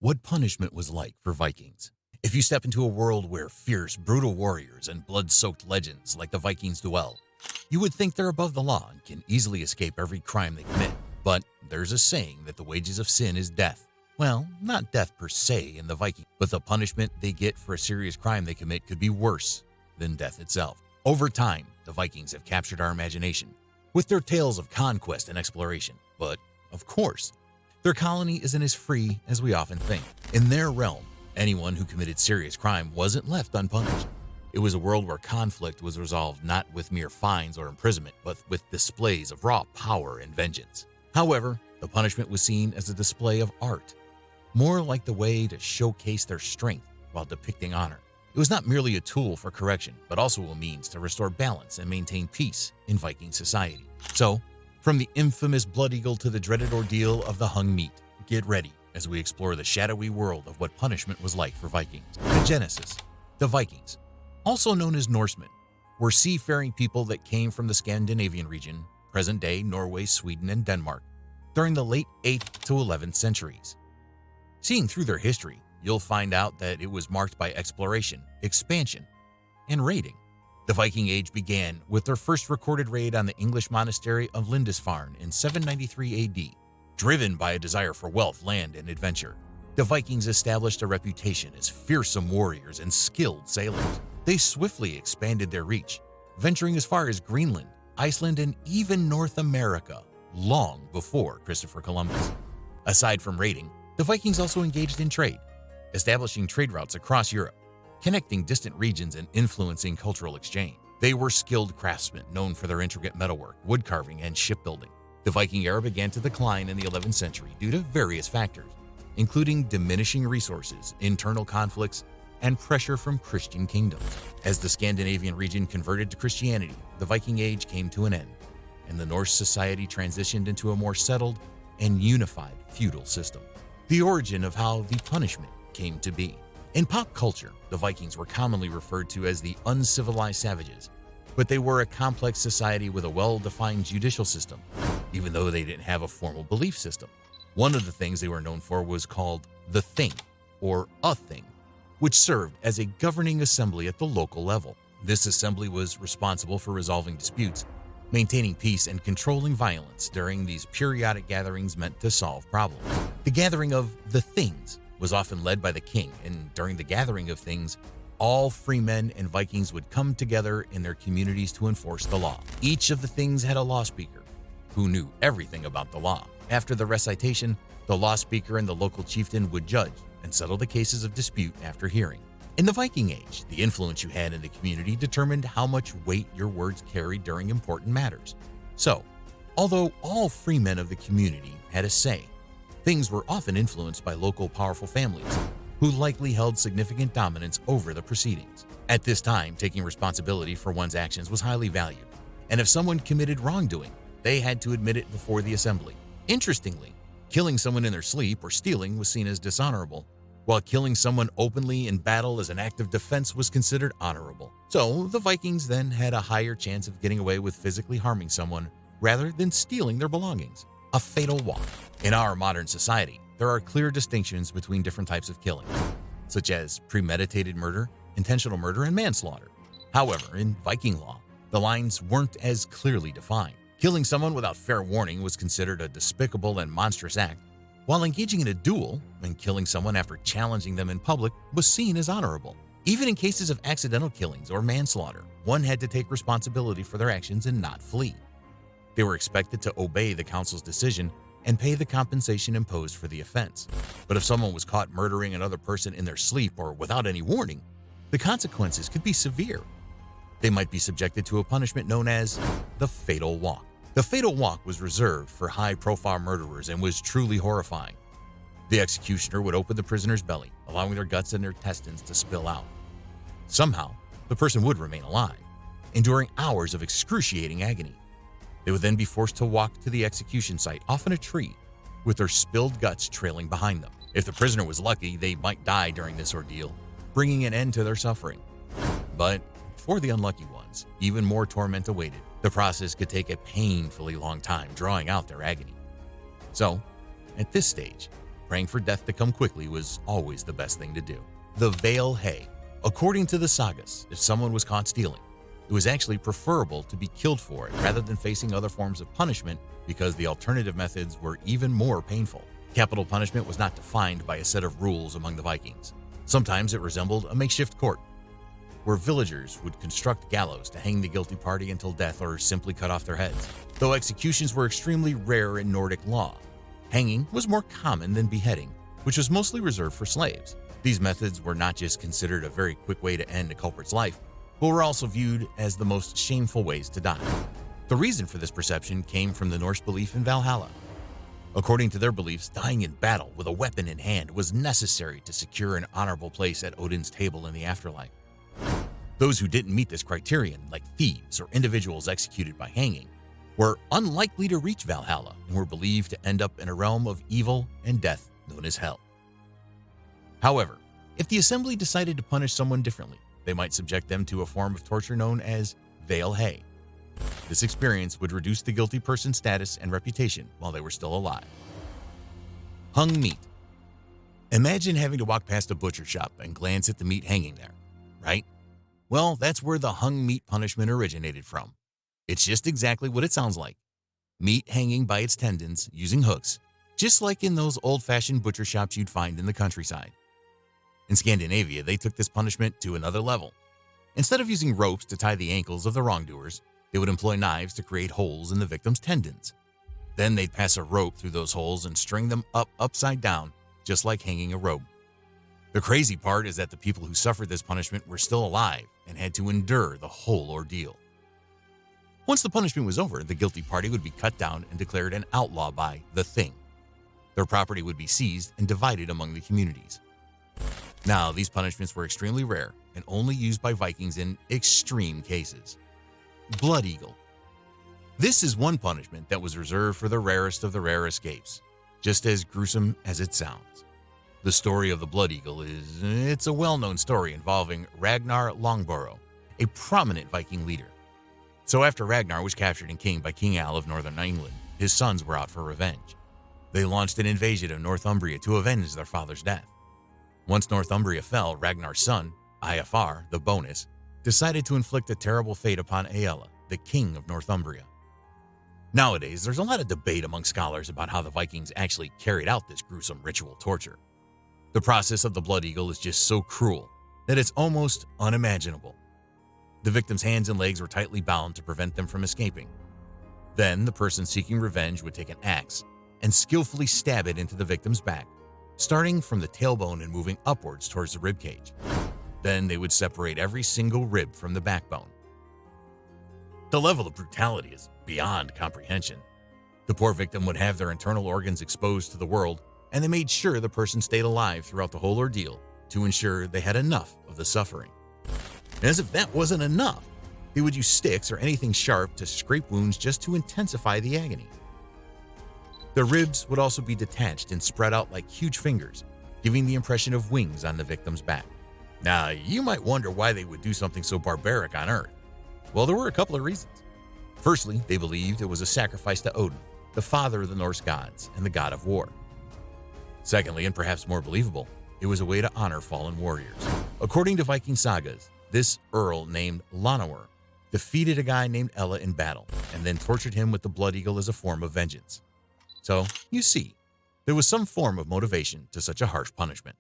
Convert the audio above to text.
what punishment was like for Vikings. If you step into a world where fierce, brutal warriors and blood-soaked legends like the Vikings dwell, you would think they're above the law and can easily escape every crime they commit. But there's a saying that the wages of sin is death. Well, not death per se in the Vikings, but the punishment they get for a serious crime they commit could be worse than death itself. Over time, the Vikings have captured our imagination with their tales of conquest and exploration. But, of course, their colony isn't as free as we often think. In their realm, anyone who committed serious crime wasn't left unpunished. It was a world where conflict was resolved not with mere fines or imprisonment, but with displays of raw power and vengeance. However, the punishment was seen as a display of art, more like the way to showcase their strength while depicting honor. It was not merely a tool for correction, but also a means to restore balance and maintain peace in Viking society. So, from the infamous Blood Eagle to the dreaded ordeal of the hung meat, get ready as we explore the shadowy world of what punishment was like for Vikings. The Genesis. The Vikings, also known as Norsemen, were seafaring people that came from the Scandinavian region, present-day Norway, Sweden, and Denmark, during the late 8th to 11th centuries. Seeing through their history, you'll find out that it was marked by exploration, expansion, and raiding. The Viking Age began with their first recorded raid on the English monastery of Lindisfarne in 793 AD. Driven by a desire for wealth, land, and adventure, the Vikings established a reputation as fearsome warriors and skilled sailors. They swiftly expanded their reach, venturing as far as Greenland, Iceland, and even North America, long before Christopher Columbus. Aside from raiding, the Vikings also engaged in trade, establishing trade routes across Europe, connecting distant regions and influencing cultural exchange. They were skilled craftsmen known for their intricate metalwork, wood carving, and shipbuilding. The Viking era began to decline in the 11th century due to various factors, including diminishing resources, internal conflicts, and pressure from Christian kingdoms. As the Scandinavian region converted to Christianity, the Viking Age came to an end, and the Norse society transitioned into a more settled and unified feudal system. The origin of how the punishment came to be. In pop culture, the Vikings were commonly referred to as the uncivilized savages, but they were a complex society with a well-defined judicial system, even though they didn't have a formal belief system. One of the things they were known for was called the Thing, or a Thing, which served as a governing assembly at the local level. This assembly was responsible for resolving disputes, maintaining peace, and controlling violence during these periodic gatherings meant to solve problems. The gathering of the Things was often led by the king, and during the gathering of things, all free men and Vikings would come together in their communities to enforce the law. Each of the things had a law speaker who knew everything about the law. After the recitation, the law speaker and the local chieftain would judge and settle the cases of dispute after hearing. In the Viking Age, the influence you had in the community determined how much weight your words carried during important matters. So, although all free men of the community had a say, things were often influenced by local powerful families who likely held significant dominance over the proceedings. At this time, taking responsibility for one's actions was highly valued, and if someone committed wrongdoing, they had to admit it before the assembly. Interestingly, killing someone in their sleep or stealing was seen as dishonorable, while killing someone openly in battle as an act of defense was considered honorable. So, the Vikings then had a higher chance of getting away with physically harming someone rather than stealing their belongings. A fatal walk. In our modern society, there are clear distinctions between different types of killing, such as premeditated murder, intentional murder, and manslaughter. However, in Viking law, the lines weren't as clearly defined. Killing someone without fair warning was considered a despicable and monstrous act, while engaging in a duel and killing someone after challenging them in public was seen as honorable. Even in cases of accidental killings or manslaughter, one had to take responsibility for their actions and not flee. They were expected to obey the council's decision and pay the compensation imposed for the offense. But if someone was caught murdering another person in their sleep or without any warning, the consequences could be severe. They might be subjected to a punishment known as the fatal walk. The fatal walk was reserved for high-profile murderers and was truly horrifying. The executioner would open the prisoner's belly, allowing their guts and their intestines to spill out. Somehow, the person would remain alive, enduring hours of excruciating agony. They would then be forced to walk to the execution site, often a tree, with their spilled guts trailing behind them. If the prisoner was lucky, they might die during this ordeal, bringing an end to their suffering. But for the unlucky ones, even more torment awaited. The process could take a painfully long time, drawing out their agony. So, at this stage, praying for death to come quickly was always the best thing to do. The veil hay. According to the sagas, if someone was caught stealing, it was actually preferable to be killed for it rather than facing other forms of punishment because the alternative methods were even more painful. Capital punishment was not defined by a set of rules among the Vikings. Sometimes it resembled a makeshift court, where villagers would construct gallows to hang the guilty party until death or simply cut off their heads. Though executions were extremely rare in Nordic law, hanging was more common than beheading, which was mostly reserved for slaves. These methods were not just considered a very quick way to end a culprit's life, but were also viewed as the most shameful ways to die. The reason for this perception came from the Norse belief in Valhalla. According to their beliefs, dying in battle with a weapon in hand was necessary to secure an honorable place at Odin's table in the afterlife. Those who didn't meet this criterion, like thieves or individuals executed by hanging, were unlikely to reach Valhalla and were believed to end up in a realm of evil and death known as hell. However, if the assembly decided to punish someone differently, they might subject them to a form of torture known as veil hay. This experience would reduce the guilty person's status and reputation while they were still alive. Hung meat. Imagine having to walk past a butcher shop and glance at the meat hanging there, right? Well, that's where the hung meat punishment originated from. It's just exactly what it sounds like. Meat hanging by its tendons using hooks, just like in those old-fashioned butcher shops you'd find in the countryside. In Scandinavia, they took this punishment to another level. Instead of using ropes to tie the ankles of the wrongdoers, they would employ knives to create holes in the victim's tendons. Then they'd pass a rope through those holes and string them upside down, just like hanging a rope. The crazy part is that the people who suffered this punishment were still alive and had to endure the whole ordeal. Once the punishment was over, the guilty party would be cut down and declared an outlaw by the Thing. Their property would be seized and divided among the communities. Now, these punishments were extremely rare and only used by Vikings in extreme cases. Blood Eagle. This is one punishment that was reserved for the rarest of the rare escapes, just as gruesome as it sounds. The story of the Blood Eagle it's a well-known story involving Ragnar Longborough, a prominent Viking leader. So after Ragnar was captured and king by King Al of northern England, his sons were out for revenge. They launched an invasion of Northumbria to avenge their father's death. Once Northumbria fell, Ragnar's son, Iafar, the Bonus, decided to inflict a terrible fate upon Aella, the king of Northumbria. Nowadays, there's a lot of debate among scholars about how the Vikings actually carried out this gruesome ritual torture. The process of the Blood Eagle is just so cruel that it's almost unimaginable. The victim's hands and legs were tightly bound to prevent them from escaping. Then, the person seeking revenge would take an axe and skillfully stab it into the victim's back, starting from the tailbone and moving upwards towards the ribcage. Then they would separate every single rib from the backbone. The level of brutality is beyond comprehension. The poor victim would have their internal organs exposed to the world, and they made sure the person stayed alive throughout the whole ordeal to ensure they had enough of the suffering. And as if that wasn't enough, they would use sticks or anything sharp to scrape wounds just to intensify the agony. The ribs would also be detached and spread out like huge fingers, giving the impression of wings on the victim's back. Now, you might wonder why they would do something so barbaric on Earth. Well, there were a couple of reasons. Firstly, they believed it was a sacrifice to Odin, the father of the Norse gods and the god of war. Secondly, and perhaps more believable, it was a way to honor fallen warriors. According to Viking sagas, this earl named Lanawer defeated a guy named Ella in battle and then tortured him with the Blood Eagle as a form of vengeance. So, you see, there was some form of motivation to such a harsh punishment.